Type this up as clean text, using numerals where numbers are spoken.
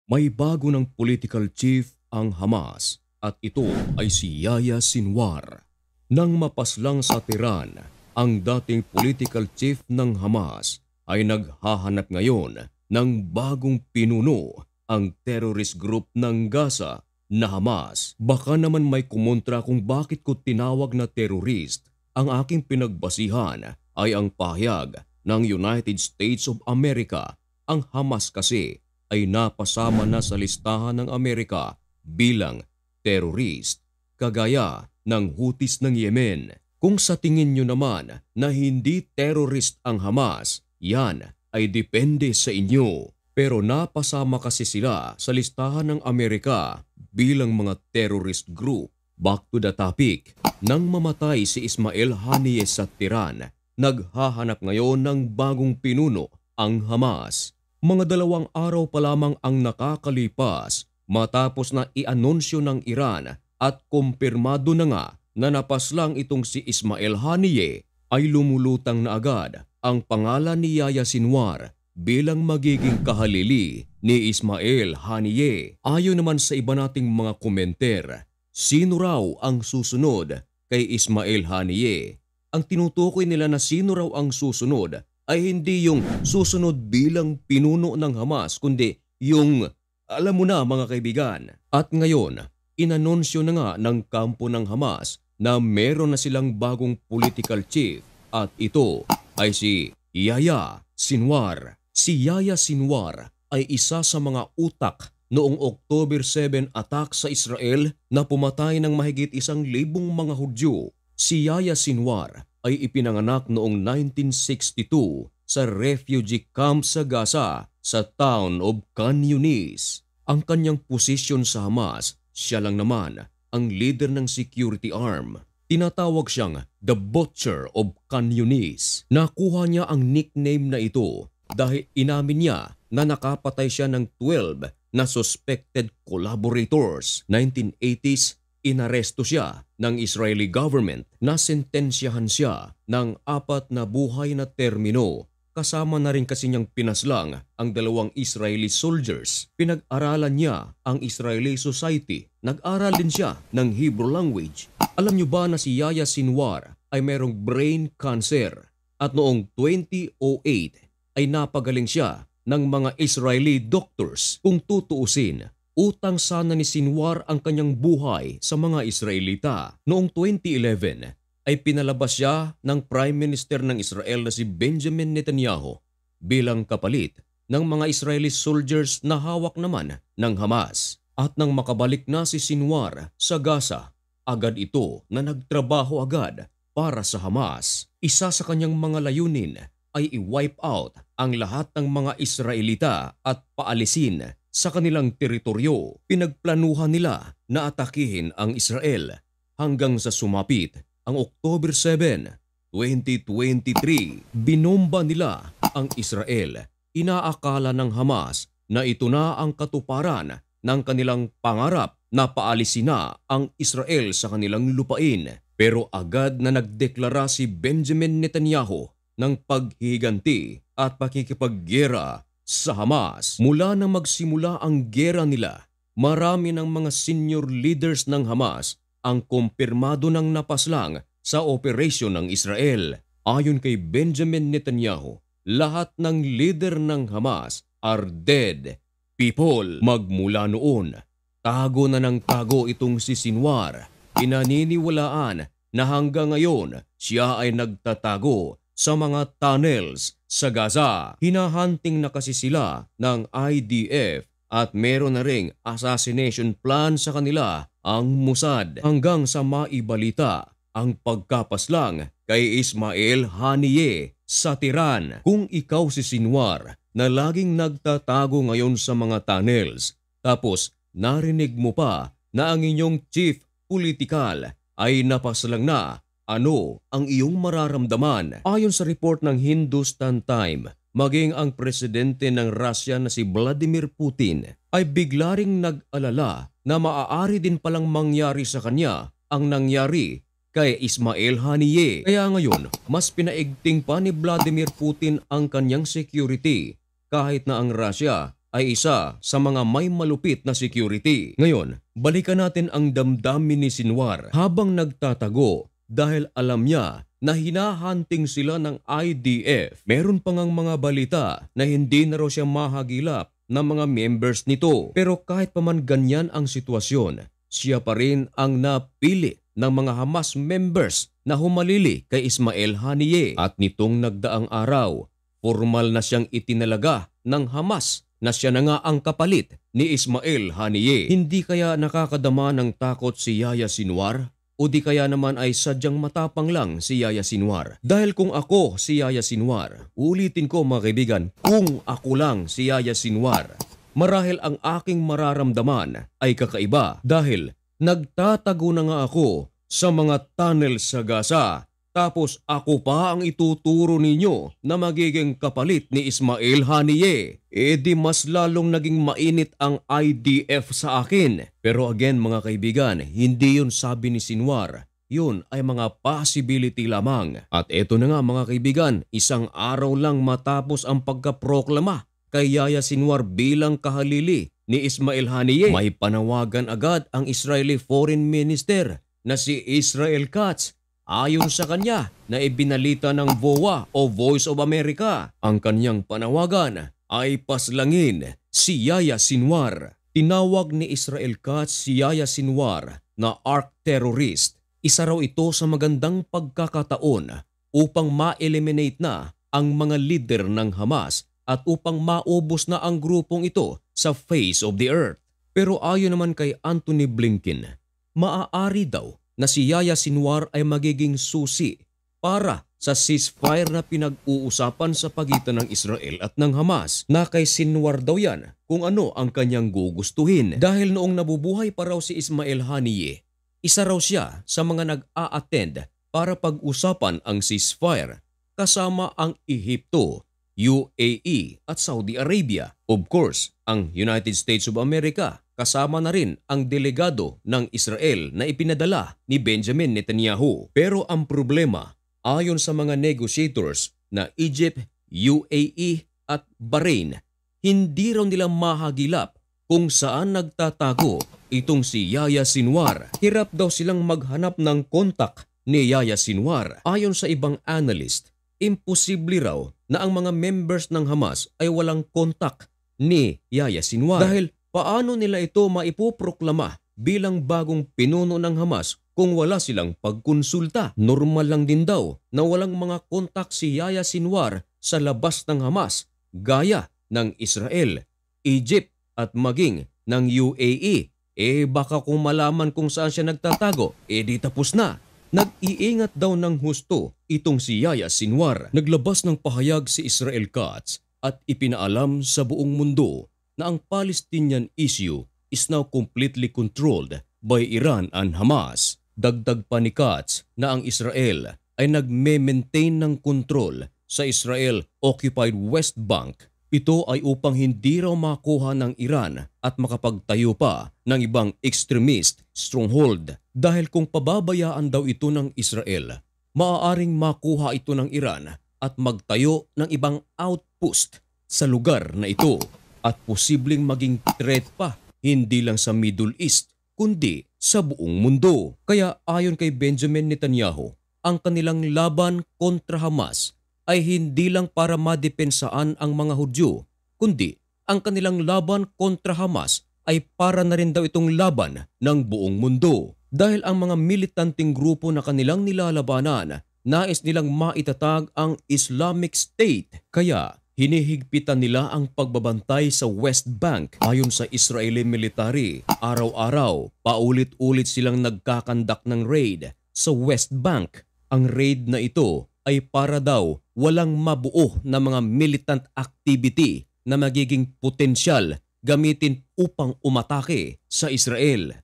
May bago ng political chief ang Hamas at ito ay si Yahya Sinwar. Nang mapaslang sa Tehran, ang dating political chief ng Hamas ay naghahanap ngayon ng bagong pinuno ang terrorist group ng Gaza na Hamas. Baka naman may kumontra kung bakit ko tinawag na terrorist. Ang aking pinagbasihan ay ang pahayag ng United States of America. Ang Hamas kasi ay napasama na sa listahan ng Amerika bilang terrorist, kagaya ng Houthis ng Yemen. Kung sa tingin nyo naman na hindi terrorist ang Hamas, yan ay depende sa inyo. Pero napasama kasi sila sa listahan ng Amerika bilang mga terrorist group. Back to the topic. Nang mamatay si Ismail Haniyeh sa Tehran, naghahanap ngayon ng bagong pinuno ang Hamas. Mga 2 araw pa lamang ang nakakalipas matapos na i-anunsyo ng Iran at kumpirmado na nga na napaslang itong si Ismail Haniyeh, ay lumulutang na agad ang pangalan ni Yahya Sinwar bilang magiging kahalili ni Ismail Haniyeh. Ayon naman sa iba nating mga komenter, sino raw ang susunod kay Ismail Haniyeh? Ang tinutukoy nila na sino raw ang susunod ay hindi yung susunod bilang pinuno ng Hamas, kundi yung alam mo na mga kaibigan. At ngayon, inanunsyo na nga ng kampo ng Hamas na meron na silang bagong political chief at ito ay si Yahya Sinwar. Si Yahya Sinwar ay isa sa mga utak noong October 7 attack sa Israel na pumatay ng mahigit 1,000 mga Hudyo. Si Yahya Sinwar ay ipinanganak noong 1962 sa refugee camp sa Gaza sa town of Khan Yunis. Ang kanyang posisyon sa Hamas, siya lang naman ang leader ng security arm. Tinatawag siyang The Butcher of Khan Yunis. Nakuha niya ang nickname na ito dahil inamin niya na nakapatay siya ng 12 na suspected collaborators. 1980s, inaresto siya ng Israeli government na sentensyahan siya ng 4 na buhay na termino. Kasama na rin kasi niyang pinaslang ang 2 Israeli soldiers. Pinag-aralan niya ang Israeli society. Nag-aral din siya ng Hebrew language. Alam niyo ba na si Yahya Sinwar ay mayroong brain cancer at noong 2008 ay napagaling siya ng mga Israeli doctors? Kung tutuusin, utang sana ni Sinwar ang kanyang buhay sa mga Israelita. Noong 2011 ay pinalabas siya ng Prime Minister ng Israel na si Benjamin Netanyahu bilang kapalit ng mga Israeli soldiers na hawak naman ng Hamas. At nang makabalik na si Sinwar sa Gaza, agad ito na nagtrabaho agad para sa Hamas. Isa sa kanyang mga layunin ay i-wipe out ang lahat ng mga Israelita at paalisin sa kanilang teritoryo. Pinagplanuhan nila na atakihin ang Israel hanggang sa sumapit ang October 7, 2023. Binomba nila ang Israel. Inaakala ng Hamas na ito na ang katuparan ng kanilang pangarap na paalisin na ang Israel sa kanilang lupain. Pero agad na nagdeklara si Benjamin Netanyahu ng paghihiganti at pakikipaggera sa Hamas. Mula na magsimula ang gera nila, marami ng mga senior leaders ng Hamas ang kumpirmado ng napaslang sa operasyon ng Israel. Ayon kay Benjamin Netanyahu, lahat ng leader ng Hamas are dead people. Magmula noon, tago na ng tago itong si Sinwar. Pinaniniwalaan na hanggang ngayon siya ay nagtatago sa mga tunnels sa Gaza. Hinahunting na kasi sila ng IDF at meron na ring assassination plan sa kanila ang Mossad, hanggang sa maibalita ang pagkapaslang kay Ismail Haniyeh sa Tehran. Kung ikaw si Sinwar na laging nagtatago ngayon sa mga tunnels, tapos narinig mo pa na ang inyong chief politikal ay napaslang na, ano ang iyong mararamdaman? Ayon sa report ng Hindustan Times, maging ang presidente ng Russia na si Vladimir Putin ay bigla ring nag-alala na maaari din palang mangyari sa kanya ang nangyari kay Ismail Haniyeh. Kaya ngayon, mas pinaigting pa ni Vladimir Putin ang kanyang security kahit na ang Russia ay isa sa mga may malupit na security. Ngayon, balikan natin ang damdamin ni Sinwar habang nagtatago dahil alam niya na hinahunting sila ng IDF. Meron pa ngang mga balita na hindi na raw siya mahagilap ng mga members nito. Pero kahit pa man ganyan ang sitwasyon, siya pa rin ang napili ng mga Hamas members na humalili kay Ismail Haniyeh. At nitong nagdaang araw, formal na siyang itinalaga ng Hamas na siya na nga ang kapalit ni Ismail Haniyeh. Hindi kaya nakakadama ng takot si Yahya Sinwar? O di kaya naman ay sadyang matapang lang si Yahya Sinwar? Dahil kung ako si Yahya Sinwar, ulitin ko mga kaibigan, kung ako lang si Yahya Sinwar, marahil ang aking mararamdaman ay kakaiba dahil nagtatago na nga ako sa mga tunnel sa Gaza. Tapos ako pa ang ituturo ninyo na magiging kapalit ni Ismail Haniyeh. Di mas lalong naging mainit ang IDF sa akin. Pero again mga kaibigan, hindi yun sabi ni Sinwar. Yun ay mga possibility lamang. At eto na nga mga kaibigan, isang araw lang matapos ang pagkaproklama kay Yahya Sinwar bilang kahalili ni Ismail Haniyeh, may panawagan agad ang Israeli Foreign Minister na si Israel Katz. Ayon sa kanya na ibinalita ng VOA o Voice of America, ang kanyang panawagan ay paslangin si Yahya Sinwar. Tinawag ni Israel Katz si Yahya Sinwar na arch terrorist. Isa raw ito sa magandang pagkakataon upang ma-eliminate na ang mga leader ng Hamas at upang maubos na ang grupong ito sa face of the earth. Pero ayon naman kay Antony Blinken, maaari daw na si Yahya Sinwar ay magiging susi para sa ceasefire na pinag-uusapan sa pagitan ng Israel at ng Hamas. Na kay Sinwar daw yan kung ano ang kanyang gugustuhin. Dahil noong nabubuhay pa raw si Ismail Haniyeh, isa raw siya sa mga nag-a-attend para pag-usapan ang ceasefire kasama ang Ehipto, UAE at Saudi Arabia. Of course, ang United States of America. Kasama na rin ang delegado ng Israel na ipinadala ni Benjamin Netanyahu. Pero ang problema, ayon sa mga negotiators na Egypt, UAE at Bahrain, hindi raw nila mahagilap kung saan nagtatago itong si Yahya Sinwar. Hirap daw silang maghanap ng kontak ni Yahya Sinwar. Ayon sa ibang analyst, imposible raw na ang mga members ng Hamas ay walang kontak ni Yahya Sinwar. Dahil paano nila ito maipoproklama bilang bagong pinuno ng Hamas kung wala silang pagkonsulta? Normal lang din daw na walang mga kontak si Yahya Sinwar sa labas ng Hamas gaya ng Israel, Egypt at maging ng UAE. Baka kung malaman kung saan siya nagtatago, di tapos na. Nag-iingat daw ng husto itong si Yahya Sinwar. Naglabas ng pahayag si Israel Katz at ipinaalam sa buong mundo na ang Palestinian issue is now completely controlled by Iran and Hamas. Dagdag pa ni Katz na ang Israel ay nagme-maintain ng kontrol sa Israel-occupied West Bank. Ito ay upang hindi raw makuha ng Iran at makapagtayo pa ng ibang extremist stronghold. Dahil kung pababayaan daw ito ng Israel, maaaring makuha ito ng Iran at magtayo ng ibang outpost sa lugar na ito. At posibleng maging threat pa, hindi lang sa Middle East, kundi sa buong mundo. Kaya ayon kay Benjamin Netanyahu, ang kanilang laban kontra Hamas ay hindi lang para madepensaan ang mga Hudyo, kundi ang kanilang laban kontra Hamas ay para na rin daw itong laban ng buong mundo. Dahil ang mga militanteng grupo na kanilang nilalabanan, nais nilang maitatag ang Islamic State. Kaya hinihigpitan nila ang pagbabantay sa West Bank. Ayon sa Israeli military, araw-araw paulit-ulit silang nagkakandak ng raid sa West Bank. Ang raid na ito ay para daw walang mabuo na mga militant activity na magiging potensyal gamitin upang umatake sa Israel.